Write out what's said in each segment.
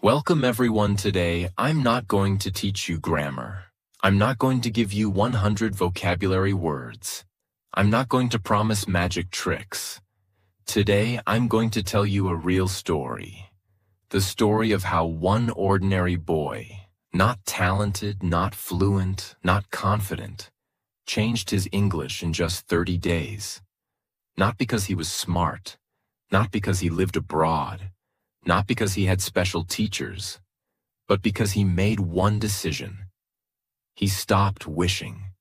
Welcome everyone. Today, I'm not going to teach you grammar. I'm not going to give you 100 vocabulary words. I'm not going to promise magic tricks. Today, I'm going to tell you a real story. The story of how one ordinary boy, not talented, not fluent, not confident, changed his English in just 30 days. Not because he was smart, not because he lived abroad, not because he had special teachers, but because he made one decision. He stopped wishing,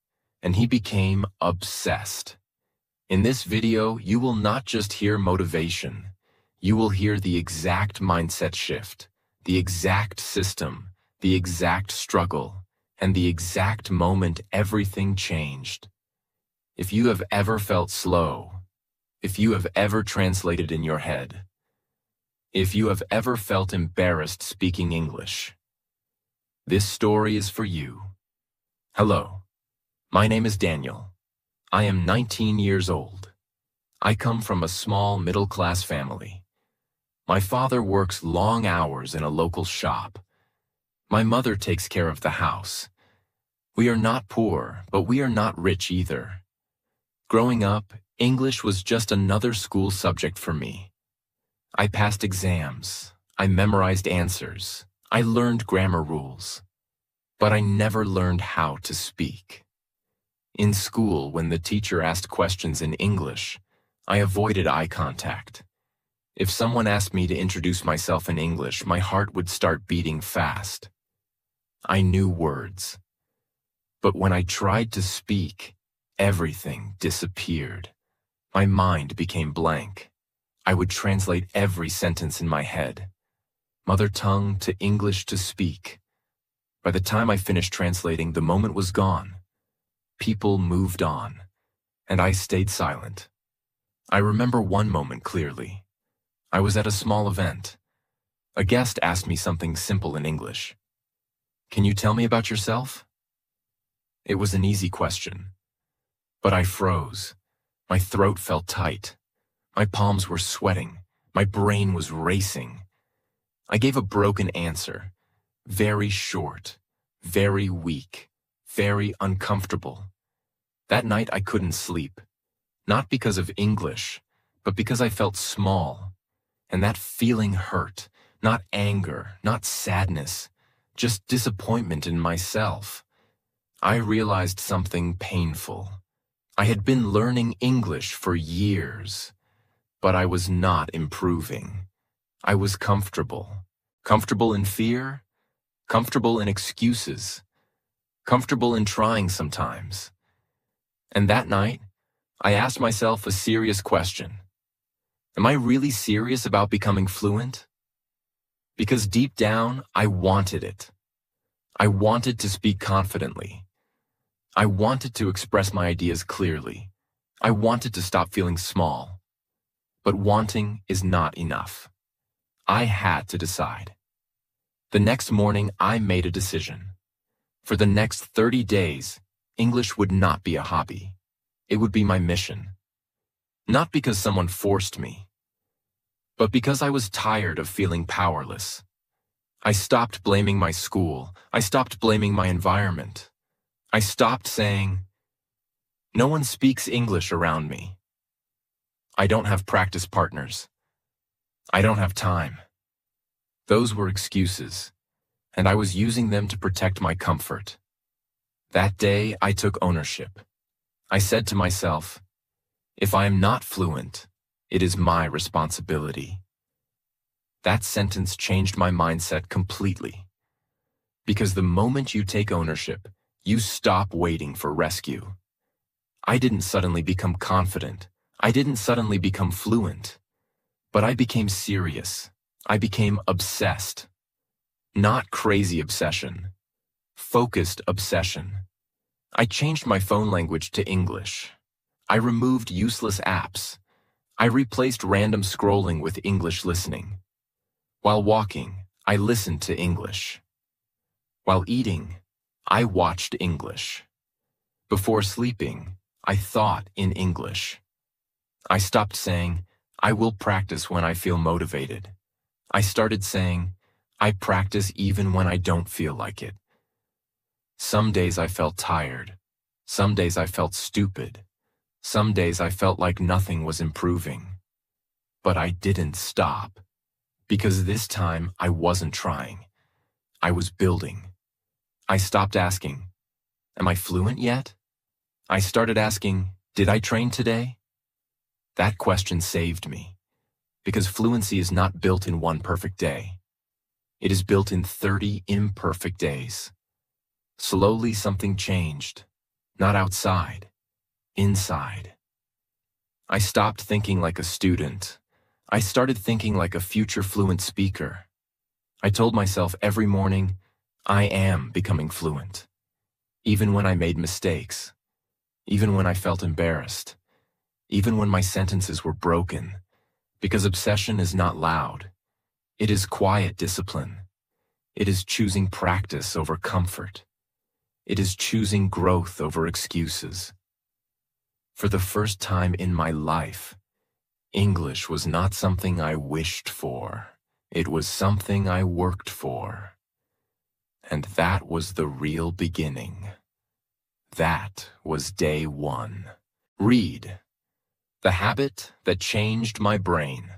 and he became obsessed. In this video, you will not just hear motivation. You will hear the exact mindset shift, the exact system, the exact struggle, and the exact moment everything changed. If you have ever felt slow, if you have ever translated in your head, if you have ever felt embarrassed speaking English, this story is for you. Hello, my name is Daniel. I am 19 years old. I come from a small middle-class family. My father works long hours in a local shop. My mother takes care of the house. We are not poor, but we are not rich either. Growing up, English was just another school subject for me. I passed exams, I memorized answers, I learned grammar rules, but I never learned how to speak. In school, when the teacher asked questions in English, I avoided eye contact. If someone asked me to introduce myself in English, my heart would start beating fast. I knew words, but when I tried to speak, everything disappeared. My mind became blank. I would translate every sentence in my head, mother tongue to English to speak. By the time I finished translating, the moment was gone. People moved on, and I stayed silent. I remember one moment clearly. I was at a small event. A guest asked me something simple in English. "Can you tell me about yourself?" It was an easy question, but I froze. My throat felt tight. My palms were sweating. My brain was racing. I gave a broken answer, very short, very weak, very uncomfortable. That night I couldn't sleep, not because of English, but because I felt small. And that feeling hurt, not anger, not sadness, just disappointment in myself. I realized something painful. I had been learning English for years, but I was not improving. I was comfortable. Comfortable in fear, comfortable in excuses, comfortable in trying sometimes. And that night, I asked myself a serious question. Am I really serious about becoming fluent? Because deep down, I wanted it. I wanted to speak confidently. I wanted to express my ideas clearly. I wanted to stop feeling small. But wanting is not enough. I had to decide. The next morning, I made a decision. For the next 30 days, English would not be a hobby. It would be my mission. Not because someone forced me, but because I was tired of feeling powerless. I stopped blaming my school. I stopped blaming my environment. I stopped saying, "No one speaks English around me. I don't have practice partners. I don't have time." Those were excuses, and I was using them to protect my comfort. That day, I took ownership. I said to myself, if I am not fluent, it is my responsibility. That sentence changed my mindset completely. Because the moment you take ownership, you stop waiting for rescue. I didn't suddenly become confident. I didn't suddenly become fluent. But I became serious. I became obsessed. Not crazy obsession. Focused obsession. I changed my phone language to English. I removed useless apps. I replaced random scrolling with English listening. While walking, I listened to English. While eating, I watched English. Before sleeping, I thought in English. I stopped saying, "I will practice when I feel motivated." I started saying, I practice even when I don't feel like it. Some days I felt tired. Some days I felt stupid. Some days I felt like nothing was improving. But I didn't stop. Because this time I wasn't trying. I was building. I stopped asking, "Am I fluent yet?" I started asking, "Did I train today?" That question saved me. Because fluency is not built in one perfect day. It is built in 30 imperfect days. Slowly something changed. Not outside. Inside. I stopped thinking like a student. I started thinking like a future fluent speaker. I told myself every morning, I am becoming fluent. Even when I made mistakes. Even when I felt embarrassed. Even when my sentences were broken. Because obsession is not loud. It is quiet discipline. It is choosing practice over comfort. It is choosing growth over excuses. For the first time in my life, English was not something I wished for. It was something I worked for. And that was the real beginning. That was day one. Read. The habit that changed my brain.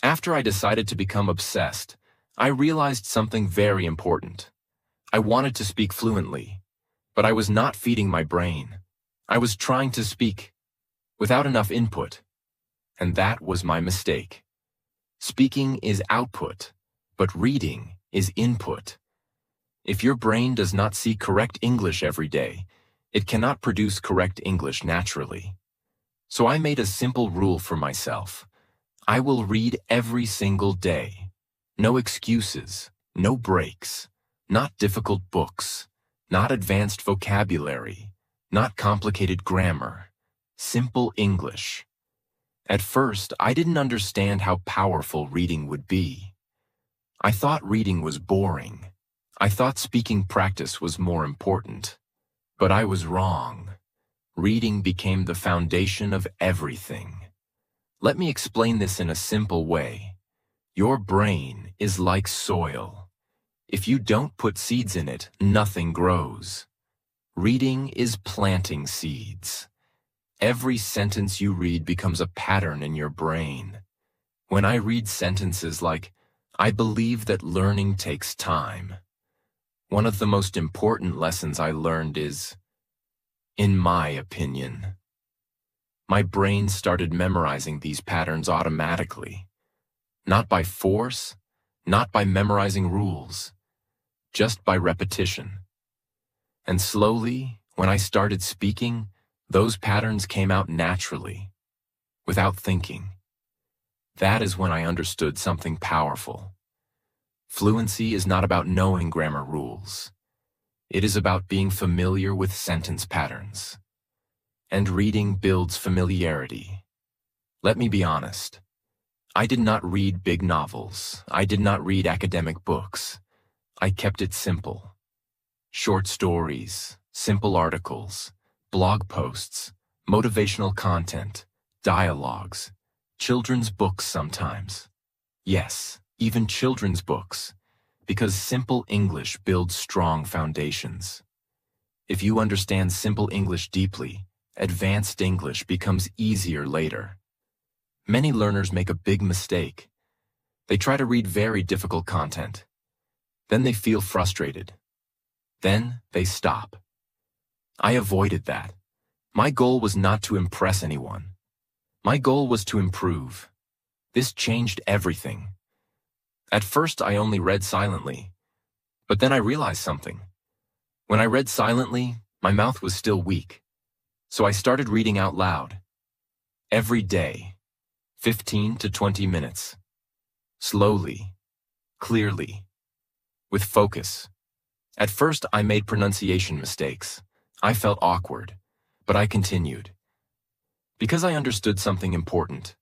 After I decided to become obsessed, I realized something very important. I wanted to speak fluently, but I was not feeding my brain. I was trying to speak without enough input, and that was my mistake. Speaking is output, but reading is input. If your brain does not see correct English every day, it cannot produce correct English naturally. So I made a simple rule for myself. I will read every single day. No excuses, no breaks, not difficult books, not advanced vocabulary, not complicated grammar, simple English. At first, I didn't understand how powerful reading would be. I thought reading was boring. I thought speaking practice was more important. But I was wrong. Reading became the foundation of everything. Let me explain this in a simple way. Your brain is like soil. If you don't put seeds in it, nothing grows. Reading is planting seeds. Every sentence you read becomes a pattern in your brain. When I read sentences like, "I believe that learning takes time," one of the most important lessons I learned is, "in my opinion." My brain started memorizing these patterns automatically. Not by force, not by memorizing rules, just by repetition. And slowly, when I started speaking, those patterns came out naturally, without thinking. That is when I understood something powerful. Fluency is not about knowing grammar rules. It is about being familiar with sentence patterns. And reading builds familiarity. Let me be honest. I did not read big novels. I did not read academic books. I kept it simple. Short stories, simple articles, blog posts, motivational content, dialogues, children's books sometimes. Yes, even children's books, because simple English builds strong foundations. If you understand simple English deeply, advanced English becomes easier later. Many learners make a big mistake. They try to read very difficult content. Then they feel frustrated. Then they stop. I avoided that. My goal was not to impress anyone. My goal was to improve. This changed everything. At first, I only read silently. But then I realized something. When I read silently, my mouth was still weak. So I started reading out loud. Every day. 15 to 20 minutes. Slowly. Clearly. With focus. At first, I made pronunciation mistakes. I felt awkward. But I continued. Because I understood something important.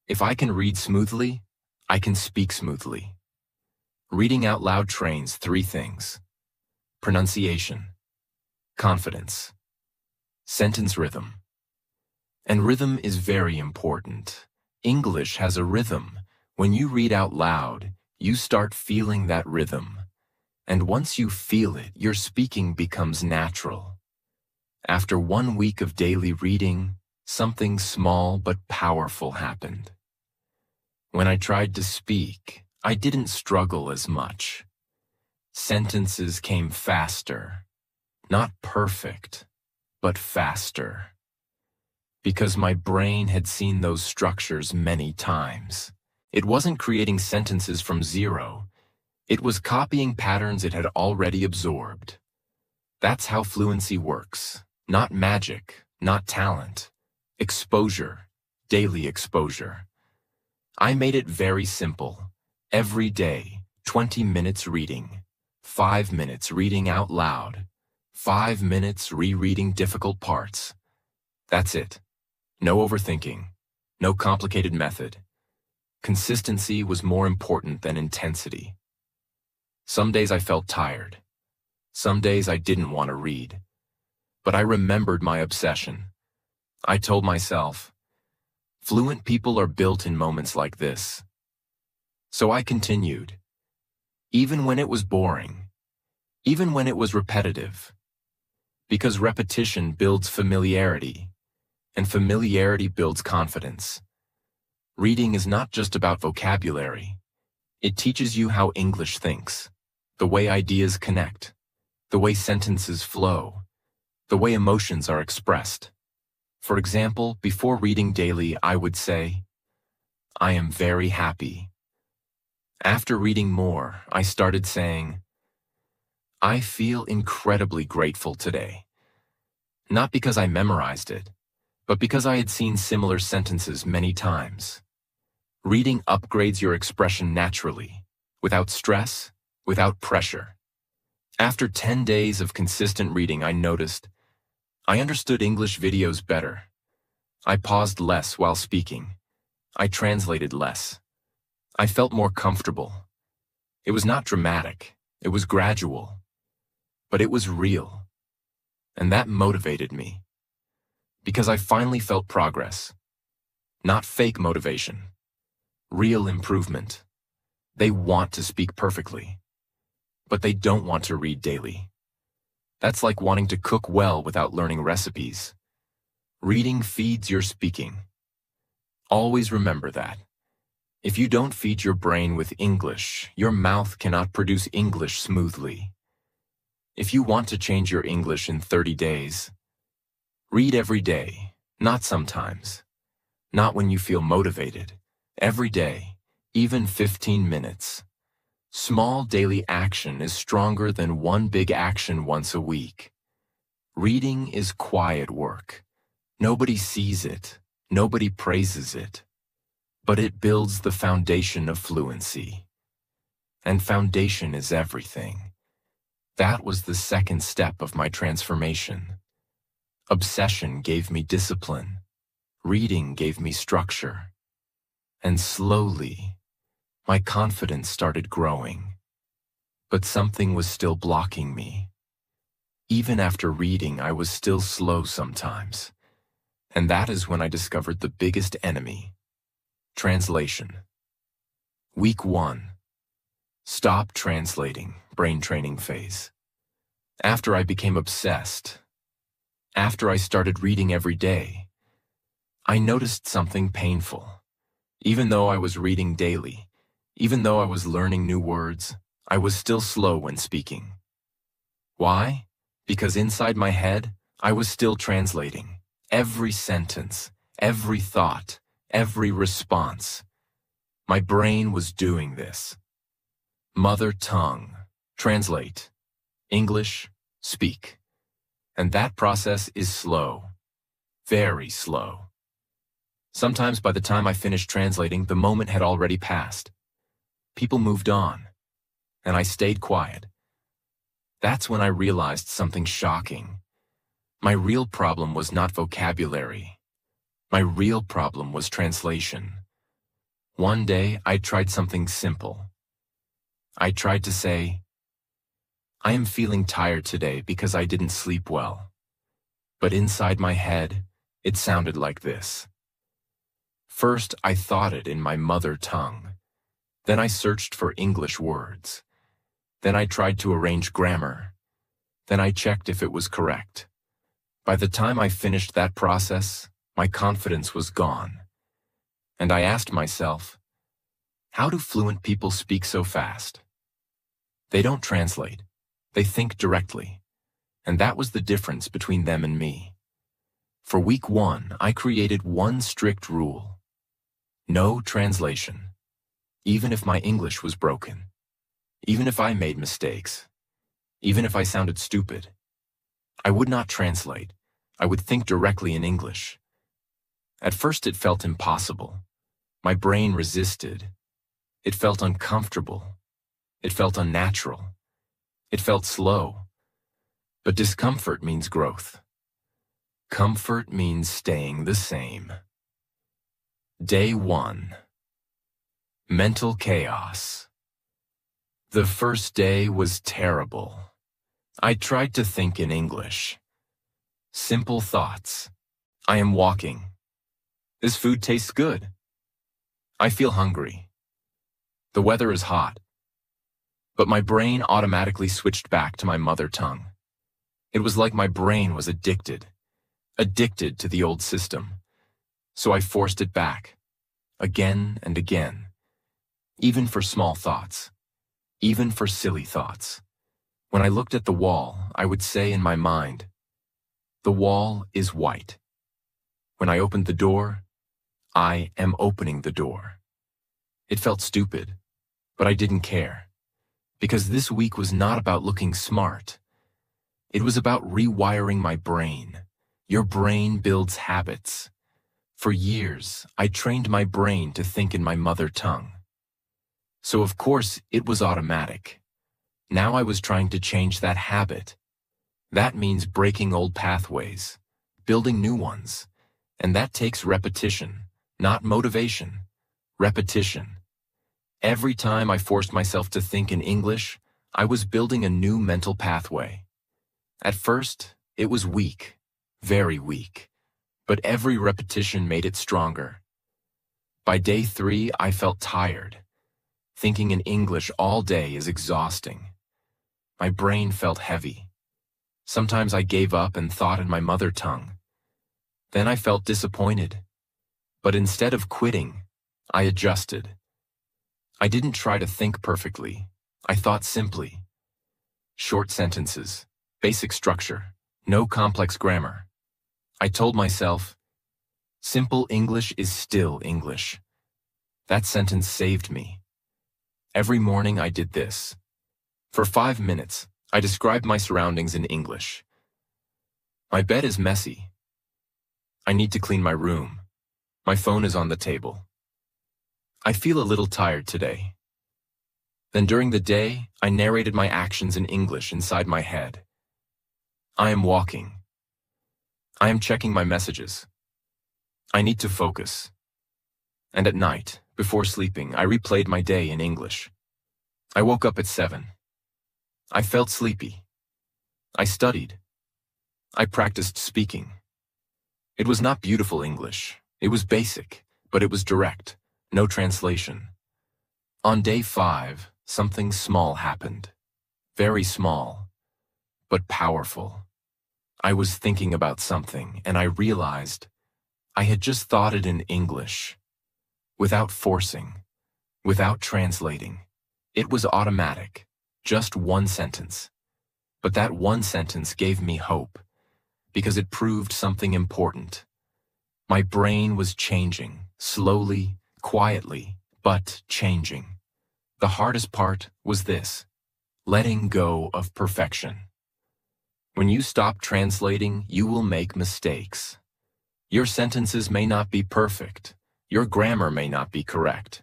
If I can read smoothly, I can speak smoothly. Reading out loud trains 3 things. Pronunciation. Confidence. Sentence rhythm. And rhythm is very important. English has a rhythm. When you read out loud, You start feeling that rhythm, and once you feel it, your speaking becomes natural. After 1 week of daily reading, something small but powerful happened. When I tried to speak, I didn't struggle as much. Sentences came faster, not perfect, but faster. Because my brain had seen those structures many times. It wasn't creating sentences from zero. It was copying patterns it had already absorbed. That's how fluency works. Not magic, not talent. Exposure, daily exposure. I made it very simple. Every day, 20 minutes reading. 5 minutes reading out loud. 5 minutes rereading difficult parts. That's it. No overthinking. No complicated method. Consistency was more important than intensity. Some days I felt tired. Some days I didn't want to read. But I remembered my obsession. I told myself, fluent people are built in moments like this. So I continued. Even when it was boring. Even when it was repetitive. Because repetition builds familiarity, and familiarity builds confidence. Reading is not just about vocabulary. It teaches you how English thinks, the way ideas connect, the way sentences flow, the way emotions are expressed. For example, before reading daily, I would say, I am very happy. After reading more, I started saying, I feel incredibly grateful today. Not because I memorized it, but because I had seen similar sentences many times. Reading upgrades your expression naturally, without stress, without pressure. After 10 days of consistent reading, I noticed I understood English videos better. I paused less while speaking. I translated less. I felt more comfortable. It was not dramatic. It was gradual. But it was real. And that motivated me. Because I finally felt progress. Not fake motivation. Real improvement. They want to speak perfectly. But they don't want to read daily. That's like wanting to cook well without learning recipes. Reading feeds your speaking. Always remember that. If you don't feed your brain with English, your mouth cannot produce English smoothly. If you want to change your English in 30 days, read every day, not sometimes. Not when you feel motivated. Every day, even 15 minutes. Small daily action is stronger than one big action once a week. Reading is quiet work. Nobody sees it. Nobody praises it. But it builds the foundation of fluency. And foundation is everything. That was the second step of my transformation. Obsession gave me discipline. Reading gave me structure. And slowly, my confidence started growing. But something was still blocking me. Even after reading, I was still slow sometimes. And that is when I discovered the biggest enemy. Translation. Week 1. Stop translating, brain training phase. After I became obsessed, after I started reading every day, I noticed something painful. Even though I was reading daily, even though I was learning new words, I was still slow when speaking. Why? Because inside my head, I was still translating. Every sentence, every thought, every response. My brain was doing this. Mother tongue, translate. English, speak. And that process is slow. Very slow. Sometimes by the time I finished translating, the moment had already passed. People moved on, and I stayed quiet. That's when I realized something shocking. My real problem was not vocabulary. My real problem was translation. One day, I tried something simple. I tried to say, I am feeling tired today because I didn't sleep well. But inside my head, it sounded like this. First, I thought it in my mother tongue. Then I searched for English words. Then I tried to arrange grammar. Then I checked if it was correct. By the time I finished that process, my confidence was gone. And I asked myself, how do fluent people speak so fast? They don't translate. They think directly. And that was the difference between them and me. For week 1, I created one strict rule. No translation. Even if my English was broken. Even if I made mistakes. Even if I sounded stupid. I would not translate. I would think directly in English. At first it felt impossible. My brain resisted. It felt uncomfortable. It felt unnatural. It felt slow. But discomfort means growth. Comfort means staying the same. Day 1. Mental chaos. The first day was terrible. I tried to think in English. Simple thoughts. I am walking. This food tastes good. I feel hungry. The weather is hot. But my brain automatically switched back to my mother tongue. It was like my brain was addicted to the old system. So I forced it back, again and again, even for small thoughts, even for silly thoughts. When I looked at the wall, I would say in my mind, the wall is white. When I opened the door, I am opening the door. It felt stupid, but I didn't care. Because this week was not about looking smart. It was about rewiring my brain. Your brain builds habits. For years, I trained my brain to think in my mother tongue. So of course, it was automatic. Now I was trying to change that habit. That means breaking old pathways, building new ones. And that takes repetition, not motivation. Repetition. Every time I forced myself to think in English, I was building a new mental pathway. At first, it was weak, very weak, but every repetition made it stronger. By day 3, I felt tired. Thinking in English all day is exhausting. My brain felt heavy. Sometimes I gave up and thought in my mother tongue. Then I felt disappointed. But instead of quitting, I adjusted. I didn't try to think perfectly. I thought simply. Short sentences, basic structure, no complex grammar. I told myself, simple English is still English. That sentence saved me. Every morning I did this. For 5 minutes, I described my surroundings in English. My bed is messy. I need to clean my room. My phone is on the table. I feel a little tired today. Then during the day, I narrated my actions in English inside my head. I am walking. I am checking my messages. I need to focus. And at night, before sleeping, I replayed my day in English. I woke up at 7. I felt sleepy. I studied. I practiced speaking. It was not beautiful English. It was basic, but it was direct. No translation. On day 5, something small happened. Very small, but powerful. I was thinking about something, and I realized I had just thought it in English. Without forcing, without translating. It was automatic. Just one sentence. But that one sentence gave me hope, because it proved something important. My brain was changing, slowly, quietly, but changing. The hardest part was this: letting go of perfection. When you stop translating, you will make mistakes. Your sentences may not be perfect. Your grammar may not be correct.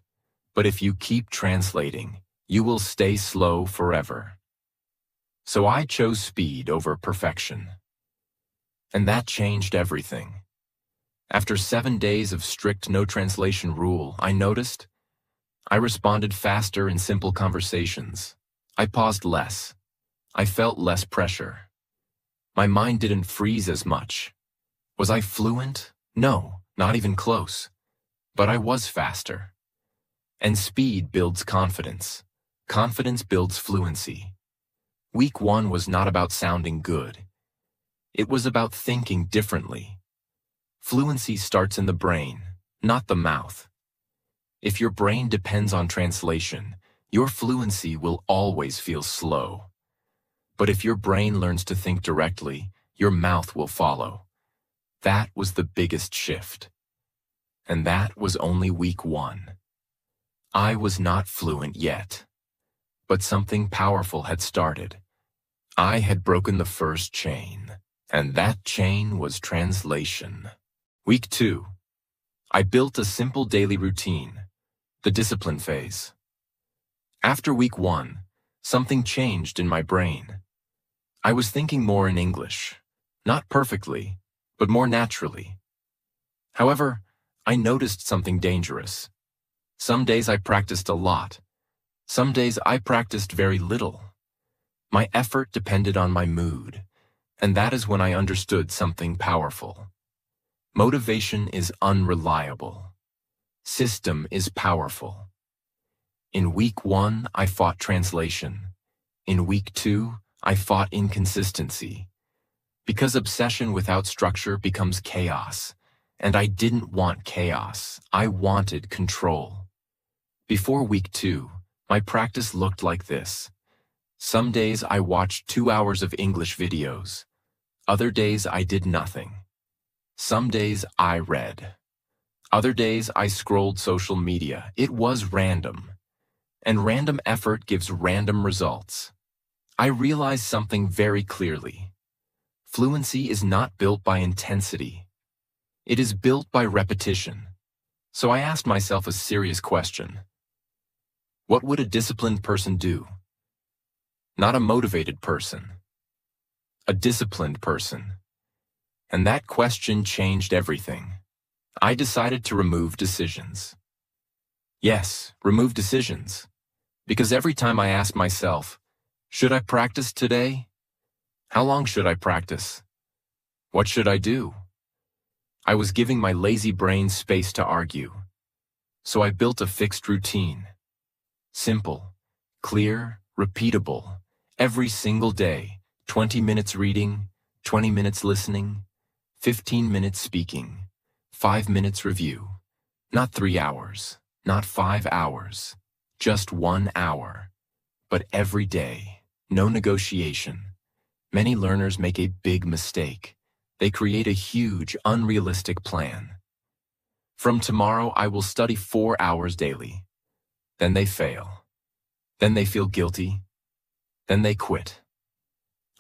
But if you keep translating, you will stay slow forever. So I chose speed over perfection. And that changed everything. After 7 days of strict no translation rule, I noticed I responded faster in simple conversations. I paused less. I felt less pressure. My mind didn't freeze as much. Was I fluent? No, not even close. But I was faster. And speed builds confidence. Confidence builds fluency. Week 1 was not about sounding good. It was about thinking differently. Fluency starts in the brain, not the mouth. If your brain depends on translation, your fluency will always feel slow. But if your brain learns to think directly, your mouth will follow. That was the biggest shift. And that was only week 1. I was not fluent yet. But something powerful had started. I had broken the first chain, and that chain was translation. Week 2. I built a simple daily routine, the discipline phase. After week 1, something changed in my brain. I was thinking more in English, not perfectly, but more naturally. However, I noticed something dangerous. Some days I practiced a lot. Some days I practiced very little. My effort depended on my mood, and that is when I understood something powerful. Motivation is unreliable. System is powerful. In week 1, I fought translation. In week 2, I fought inconsistency. Because obsession without structure becomes chaos, and I didn't want chaos. I wanted control. Before week 2, my practice looked like this. Some days I watched 2 hours of English videos. Other days I did nothing. Some days I read. Other days I scrolled social media. It was random. And random effort gives random results. I realized something very clearly. Fluency is not built by intensity. It is built by repetition. So I asked myself a serious question. What would a disciplined person do? Not a motivated person. A disciplined person. And that question changed everything. I decided to remove decisions. Yes, remove decisions. Because every time I asked myself, should I practice today? How long should I practice? What should I do? I was giving my lazy brain space to argue. So I built a fixed routine. Simple, clear, repeatable. Every single day, 20 minutes reading, 20 minutes listening, 15 minutes speaking, 5 minutes review. Not 3 hours, not 5 hours, just 1 hour. But every day, no negotiation. Many learners make a big mistake. They create a huge, unrealistic plan. From tomorrow, I will study 4 hours daily. Then they fail. Then they feel guilty. Then they quit.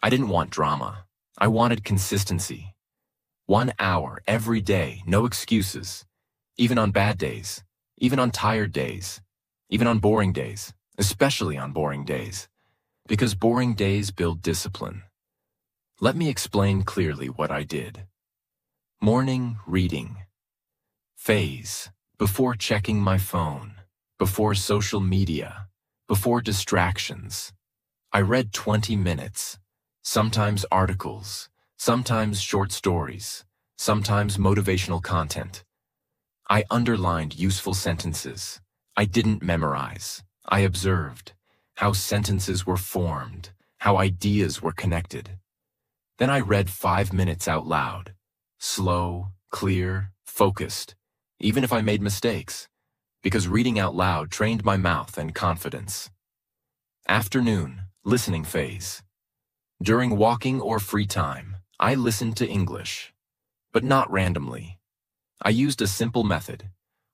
I didn't want drama. I wanted consistency. 1 hour every day, no excuses. Even on bad days. Even on tired days. Even on boring days. Especially on boring days. Because boring days build discipline. Let me explain clearly what I did. Morning reading. Phase. Before checking my phone. Before social media. Before distractions. I read 20 minutes. Sometimes articles. Sometimes short stories. Sometimes motivational content. I underlined useful sentences. I didn't memorize. I observed how sentences were formed, how ideas were connected. Then I read 5 minutes out loud. Slow, clear, focused, even if I made mistakes, because reading out loud trained my mouth and confidence. Afternoon, listening phase. During walking or free time, I listened to English, but not randomly. I used a simple method.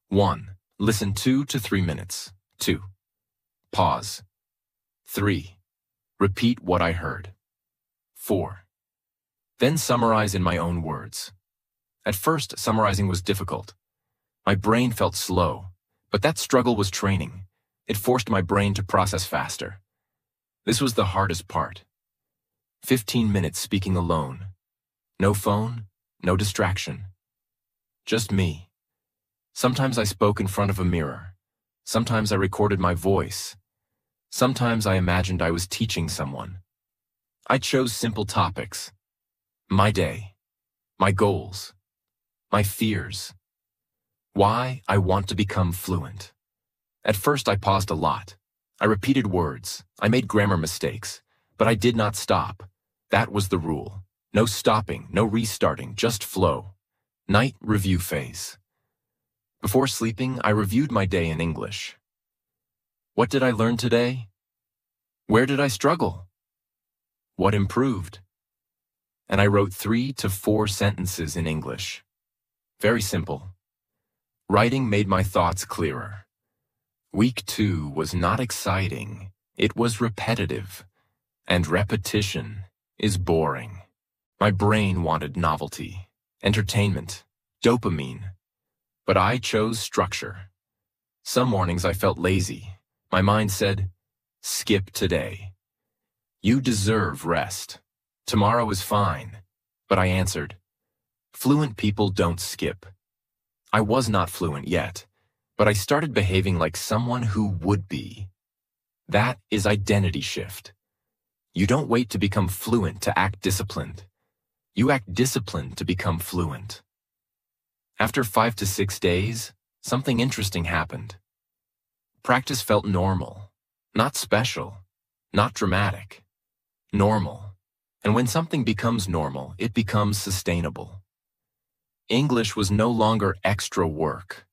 1. Listen 2 to 3 minutes. 2. Pause. 3. Repeat what I heard. 4. Then summarize in my own words. At first, summarizing was difficult. My brain felt slow, but that struggle was training. It forced my brain to process faster. This was the hardest part. 15 minutes speaking alone. No phone, no distraction. Just me. Sometimes I spoke in front of a mirror. Sometimes I recorded my voice. Sometimes I imagined I was teaching someone. I chose simple topics. My day. My goals. My fears. Why I want to become fluent. At first, I paused a lot. I repeated words. I made grammar mistakes. But I did not stop. That was the rule. No stopping, no restarting, just flow. Night review phase. Before sleeping, I reviewed my day in English. What did I learn today? Where did I struggle? What improved? And I wrote 3 to 4 sentences in English. Very simple. Writing made my thoughts clearer. Week 2 was not exciting. It was repetitive. And repetition is boring. My brain wanted novelty, entertainment, dopamine. But I chose structure. Some mornings I felt lazy. My mind said, skip today. You deserve rest. Tomorrow is fine. But I answered, fluent people don't skip. I was not fluent yet, but I started behaving like someone who would be. That is identity shift. You don't wait to become fluent to act disciplined. You act disciplined to become fluent. After 5 to 6 days, something interesting happened. Practice felt normal, not special, not dramatic. Normal. And when something becomes normal, it becomes sustainable. English was no longer extra work.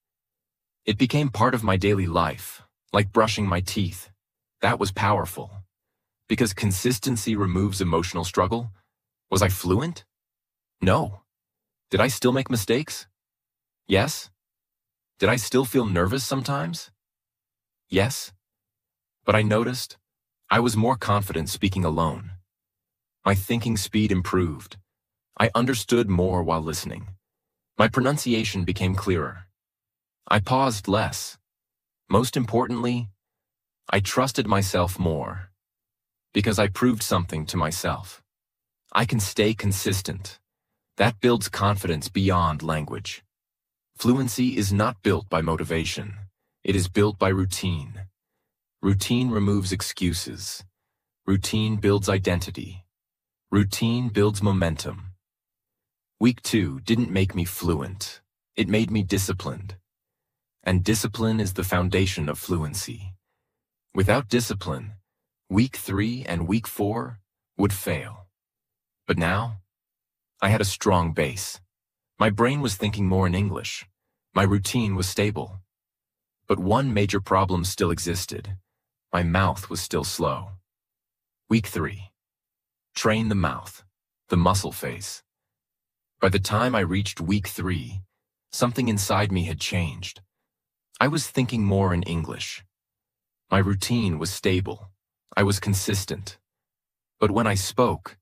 It became part of my daily life, like brushing my teeth. That was powerful. Because consistency removes emotional struggle. Was I fluent? No. Did I still make mistakes? Yes. Did I still feel nervous sometimes? Yes. But I noticed I was more confident speaking alone. My thinking speed improved. I understood more while listening. My pronunciation became clearer. I paused less. Most importantly, I trusted myself more. Because I proved something to myself. I can stay consistent. That builds confidence beyond language. Fluency is not built by motivation. It is built by routine. Routine removes excuses. Routine builds identity. Routine builds momentum. Week 2 didn't make me fluent. It made me disciplined. And discipline is the foundation of fluency. Without discipline, Week 3 and Week 4 would fail. But now, I had a strong base. My brain was thinking more in English. My routine was stable. But one major problem still existed. My mouth was still slow. Week 3. Train the mouth, the muscle phase. By the time I reached Week 3, something inside me had changed. I was thinking more in English. My routine was stable. I was consistent. But when I spoke,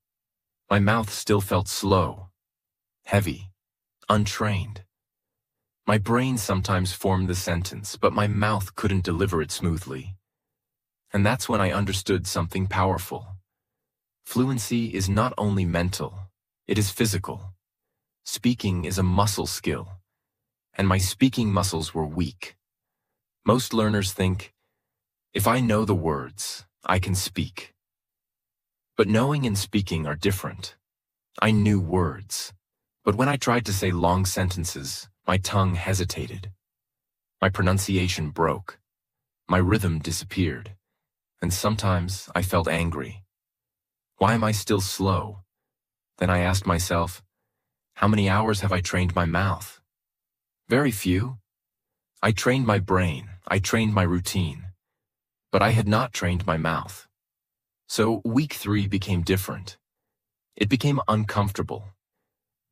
my mouth still felt slow, heavy, untrained. My brain sometimes formed the sentence, but my mouth couldn't deliver it smoothly. And that's when I understood something powerful. Fluency is not only mental, it is physical. Speaking is a muscle skill, and my speaking muscles were weak. Most learners think, if I know the words, I can speak. But knowing and speaking are different. I knew words, but when I tried to say long sentences, my tongue hesitated. My pronunciation broke. My rhythm disappeared. And sometimes I felt angry. Why am I still slow? Then I asked myself, how many hours have I trained my mouth? Very few. I trained my brain. I trained my routine. But I had not trained my mouth. So Week 3 became different. It became uncomfortable.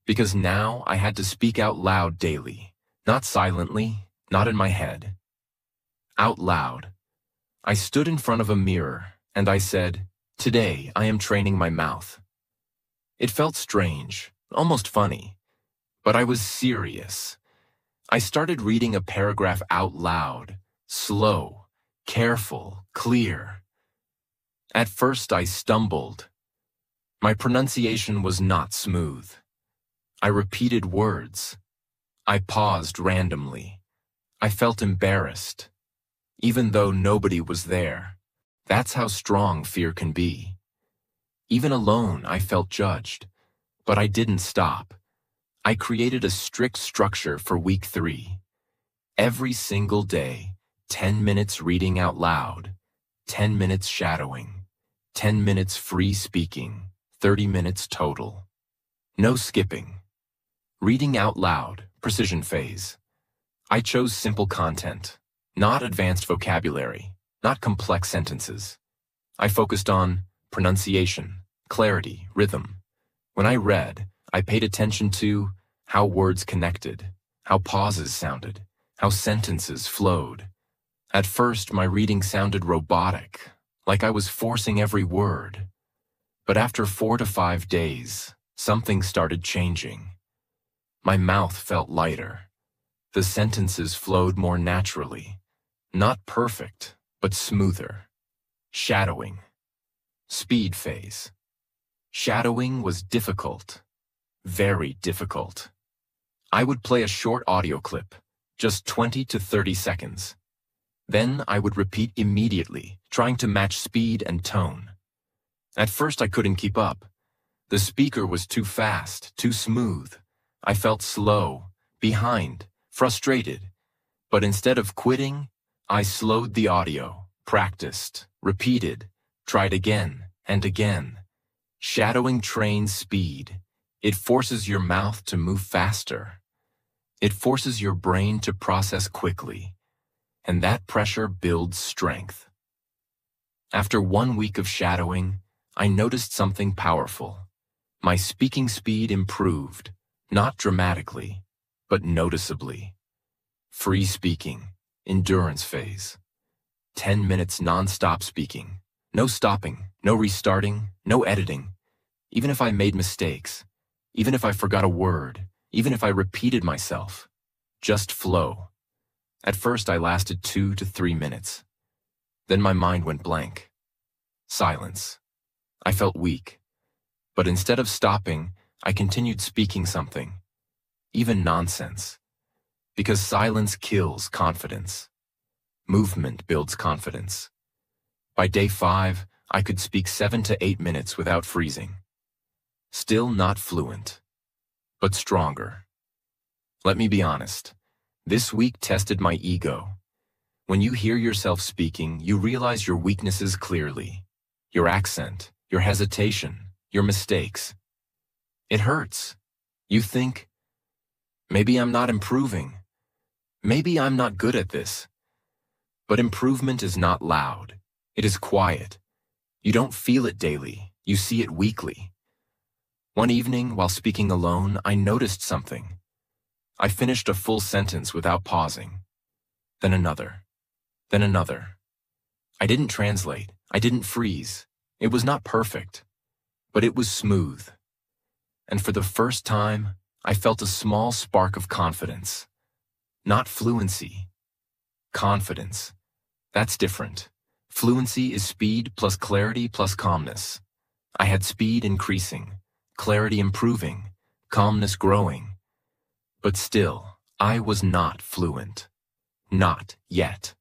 Because now I had to speak out loud daily. Not silently, not in my head. Out loud. I stood in front of a mirror, and I said, today I am training my mouth. It felt strange, almost funny. But I was serious. I started reading a paragraph out loud, slow, careful, clear. At first I stumbled. My pronunciation was not smooth. I repeated words. I paused randomly. I felt embarrassed, even though nobody was there. That's how strong fear can be. Even alone, I felt judged, but I didn't stop. I created a strict structure for Week 3. Every single day, 10 minutes reading out loud, 10 minutes shadowing, 10 minutes free speaking, 30 minutes total. No skipping. Reading out loud, precision phase. I chose simple content, not advanced vocabulary, not complex sentences. I focused on pronunciation, clarity, rhythm. When I read, I paid attention to how words connected, how pauses sounded, how sentences flowed. At first, my reading sounded robotic, like I was forcing every word. But after 4 to 5 days, something started changing. My mouth felt lighter. The sentences flowed more naturally. Not perfect, but smoother. Shadowing. Speed phase. Shadowing was difficult. Very difficult. I would play a short audio clip, just 20 to 30 seconds. Then I would repeat immediately, trying to match speed and tone. At first I couldn't keep up. The speaker was too fast, too smooth. I felt slow, behind, frustrated. But instead of quitting, I slowed the audio, practiced, repeated, tried again and again. Shadowing trains speed. It forces your mouth to move faster. It forces your brain to process quickly. And that pressure builds strength. After 1 week of shadowing, I noticed something powerful. My speaking speed improved, not dramatically, but noticeably. Free speaking, endurance phase. 10 minutes non-stop speaking. No stopping, no restarting, no editing. Even if I made mistakes, even if I forgot a word, even if I repeated myself, just flow. At first I lasted 2 to 3 minutes. Then my mind went blank. Silence. I felt weak. But instead of stopping, I continued speaking something, even nonsense. Because silence kills confidence. Movement builds confidence. By day 5, I could speak 7 to 8 minutes without freezing. Still not fluent, but stronger. Let me be honest. This week tested my ego. When you hear yourself speaking, you realize your weaknesses clearly. Your accent, your hesitation, your mistakes. It hurts. You think, maybe I'm not improving. Maybe I'm not good at this. But improvement is not loud. It is quiet. You don't feel it daily. You see it weekly. One evening, while speaking alone, I noticed something. I finished a full sentence without pausing. Then another. Then another. I didn't translate. I didn't freeze. It was not perfect, but it was smooth. And for the first time, I felt a small spark of confidence. Not fluency. Confidence. That's different. Fluency is speed plus clarity plus calmness. I had speed increasing, clarity improving, calmness growing. But still, I was not fluent. Not yet.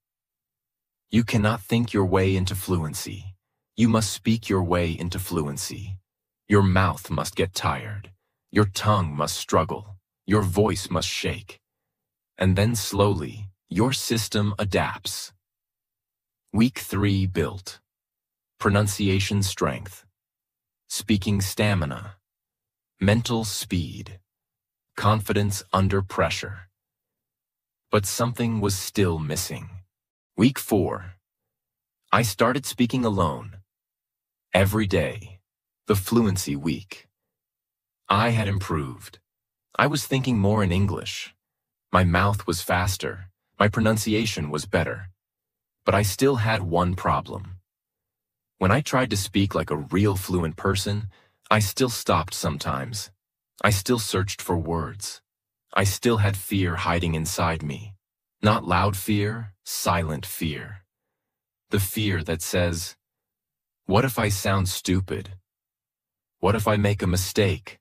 You cannot think your way into fluency. You must speak your way into fluency. Your mouth must get tired. Your tongue must struggle. Your voice must shake. And then slowly, your system adapts. Week 3 built. Pronunciation strength. Speaking stamina. Mental speed. Confidence under pressure. But something was still missing. Week 4. I started speaking alone. Every day. The fluency week. I had improved. I was thinking more in English. My mouth was faster. My pronunciation was better. But I still had one problem. When I tried to speak like a real fluent person, I still stopped sometimes. I still searched for words. I still had fear hiding inside me. Not loud fear, silent fear. The fear that says, what if I sound stupid? What if I make a mistake?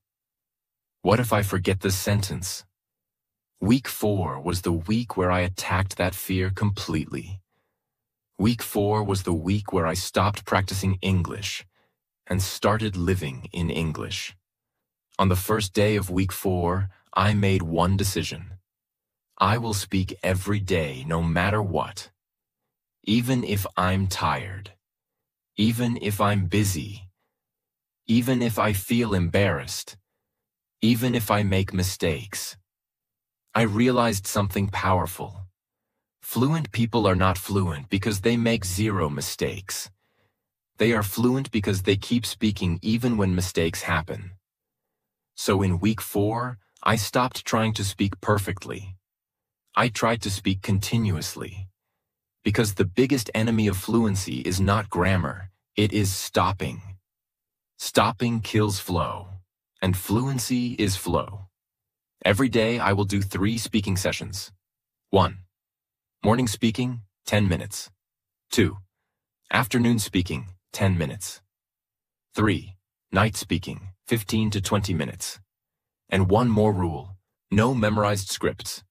What if I forget the sentence? Week 4 was the week where I attacked that fear completely. Week 4 was the week where I stopped practicing English and started living in English. On the first day of week 4, I made one decision. I will speak every day, no matter what. even if I'm tired, even if I'm busy, even if I feel embarrassed, even if I make mistakes. I realized something powerful. Fluent people are not fluent because they make zero mistakes. They are fluent because they keep speaking even when mistakes happen. So in week 4, I stopped trying to speak perfectly. I tried to speak continuously. Because the biggest enemy of fluency is not grammar, it is stopping. Stopping kills flow, and fluency is flow. Every day I will do 3 speaking sessions. 1. Morning speaking, 10 minutes. 2. Afternoon speaking, 10 minutes. 3. Night speaking, 15 to 20 minutes. And one more rule: no memorized scripts.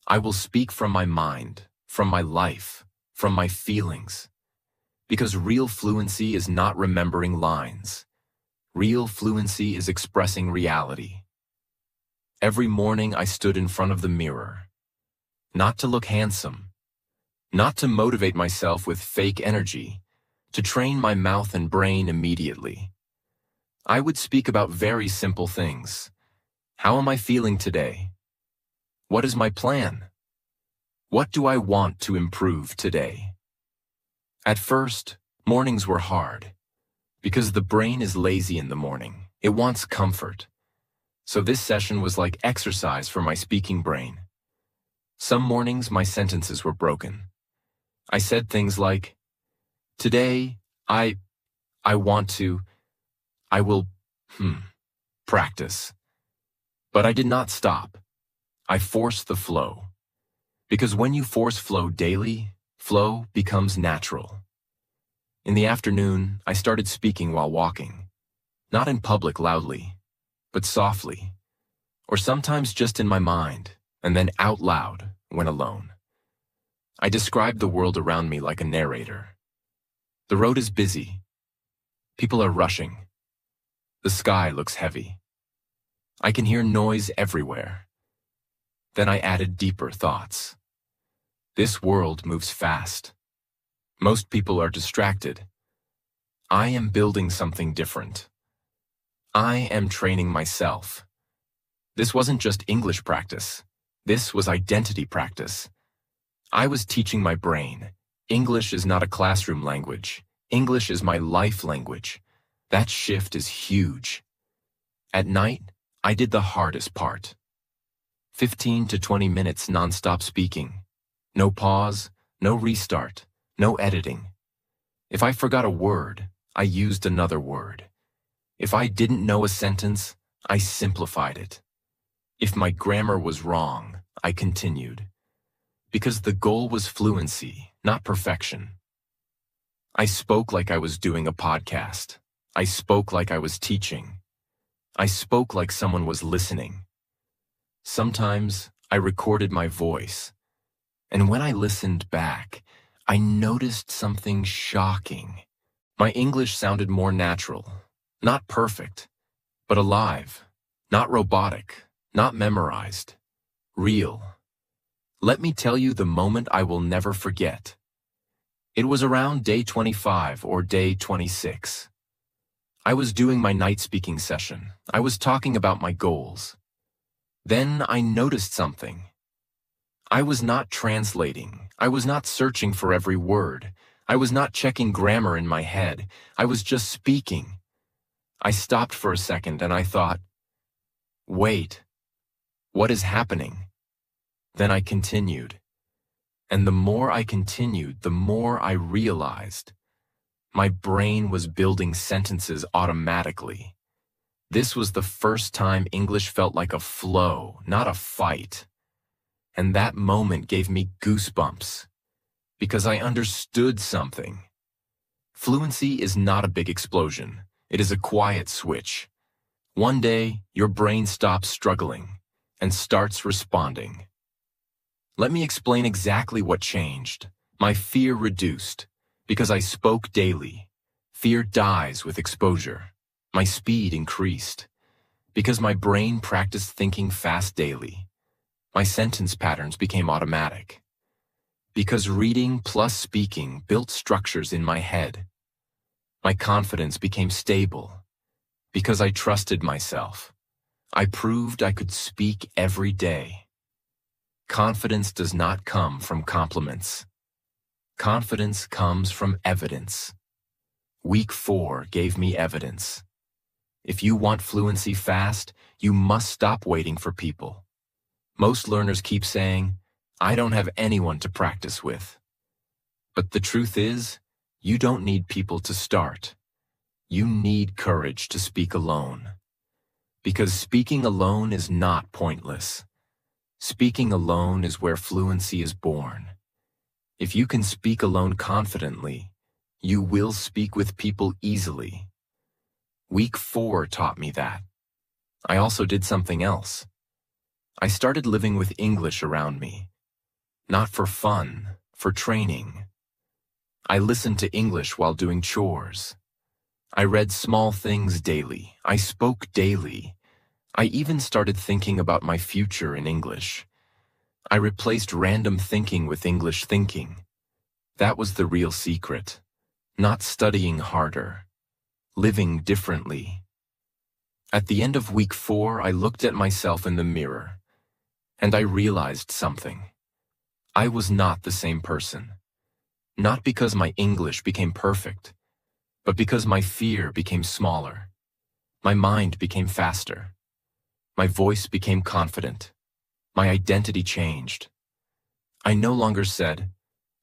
I will speak from my mind, from my life, from my feelings. Because real fluency is not remembering lines. Real fluency is expressing reality. Every morning I stood in front of the mirror. Not to look handsome. Not to motivate myself with fake energy. To train my mouth and brain immediately. I would speak about very simple things. How am I feeling today? What is my plan? What do I want to improve today? At first, mornings were hard. Because the brain is lazy in the morning. It wants comfort. So this session was like exercise for my speaking brain. Some mornings my sentences were broken. I said things like, today, I will practice. But I did not stop. I forced the flow. Because when you force flow daily, flow becomes natural. In the afternoon, I started speaking while walking. Not in public loudly, but softly. Or sometimes just in my mind, and then out loud when alone. I described the world around me like a narrator. The road is busy. People are rushing. The sky looks heavy. I can hear noise everywhere. Then I added deeper thoughts. This world moves fast. Most people are distracted. I am building something different. I am training myself. This wasn't just English practice. This was identity practice. I was teaching my brain. English is not a classroom language. English is my life language. That shift is huge. At night, I did the hardest part. 15 to 20 minutes non-stop speaking. No pause, no restart, no editing. If I forgot a word, I used another word. If I didn't know a sentence, I simplified it. If my grammar was wrong, I continued. Because the goal was fluency, not perfection. I spoke like I was doing a podcast. I spoke like I was teaching. I spoke like someone was listening. Sometimes I recorded my voice. And when I listened back, I noticed something shocking. My English sounded more natural, not perfect, but alive, not robotic, not memorized, real. Let me tell you the moment I will never forget. It was around day 25 or day 26. I was doing my night speaking session. I was talking about my goals. Then I noticed something. I was not translating. I was not searching for every word. I was not checking grammar in my head. I was just speaking. I stopped for a second and I thought, wait, what is happening? Then I continued. And the more I continued, the more I realized. My brain was building sentences automatically. This was the first time English felt like a flow, not a fight. And that moment gave me goosebumps. Because I understood something. Fluency is not a big explosion. It is a quiet switch. One day, your brain stops struggling and starts responding. Let me explain exactly what changed. My fear reduced because I spoke daily. Fear dies with exposure. My speed increased because my brain practiced thinking fast daily. My sentence patterns became automatic. Because reading plus speaking built structures in my head. My confidence became stable. Because I trusted myself. I proved I could speak every day. Confidence does not come from compliments. Confidence comes from evidence. Week 4 gave me evidence. If you want fluency fast, you must stop waiting for people. Most learners keep saying, "I don't have anyone to practice with." But the truth is, you don't need people to start. You need courage to speak alone. Because speaking alone is not pointless. Speaking alone is where fluency is born. If you can speak alone confidently, you will speak with people easily. Week 4 taught me that. I also did something else. I started living with English around me. Not for fun, for training. I listened to English while doing chores. I read small things daily. I spoke daily. I even started thinking about my future in English. I replaced random thinking with English thinking. That was the real secret. Not studying harder. Living differently. At the end of week 4, I looked at myself in the mirror. And I realized something. I was not the same person. Not because my English became perfect, but because my fear became smaller. My mind became faster. My voice became confident. My identity changed. I no longer said,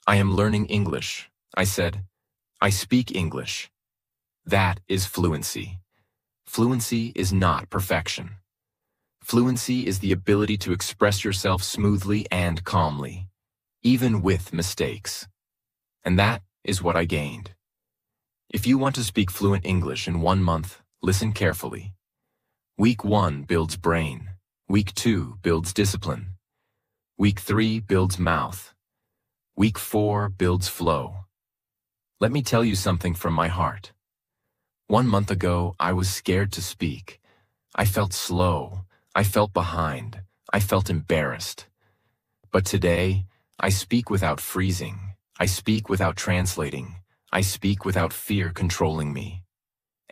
"I am learning English." I said, "I speak English." That is fluency. Fluency is not perfection. Fluency is the ability to express yourself smoothly and calmly, even with mistakes. And that is what I gained. If you want to speak fluent English in 1 month, listen carefully. Week 1 builds brain. Week 2 builds discipline. Week 3 builds mouth. Week 4 builds flow. Let me tell you something from my heart. 1 month ago, I was scared to speak. I felt slow. I felt behind. I felt embarrassed. But today, I speak without freezing. I speak without translating. I speak without fear controlling me.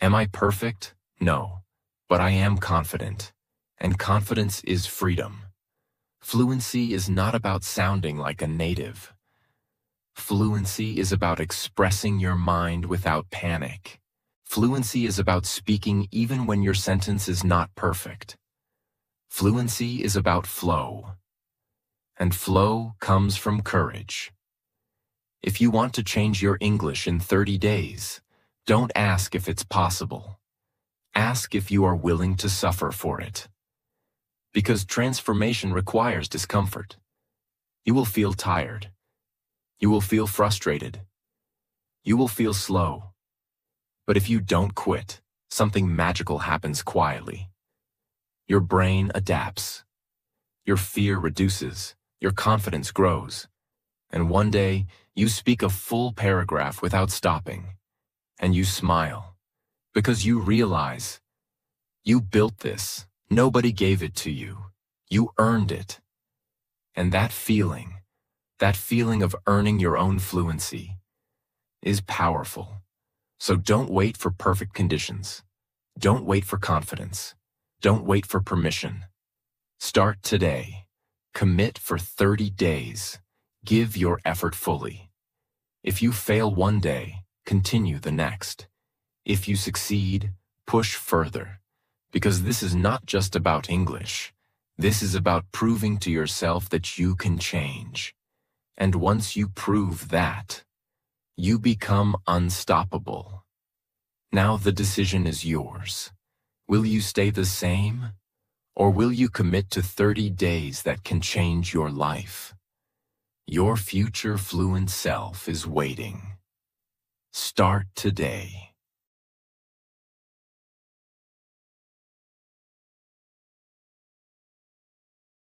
Am I perfect? No. But I am confident. And confidence is freedom. Fluency is not about sounding like a native. Fluency is about expressing your mind without panic. Fluency is about speaking even when your sentence is not perfect. Fluency is about flow. And flow comes from courage. If you want to change your English in 30 days, don't ask if it's possible. Ask if you are willing to suffer for it. Because transformation requires discomfort. You will feel tired. You will feel frustrated. You will feel slow. But if you don't quit, something magical happens quietly. Your brain adapts. Your fear reduces. Your confidence grows. And one day, you speak a full paragraph without stopping. And you smile. Because you realize, you built this. Nobody gave it to you. You earned it. And that feeling of earning your own fluency, is powerful. So don't wait for perfect conditions. Don't wait for confidence. Don't wait for permission. Start today. Commit for 30 days. Give your effort fully. If you fail one day, continue the next. If you succeed, push further. Because this is not just about English. This is about proving to yourself that you can change. And once you prove that, you become unstoppable. Now the decision is yours. Will you stay the same? Or will you commit to 30 days that can change your life? Your future fluent self is waiting. Start today.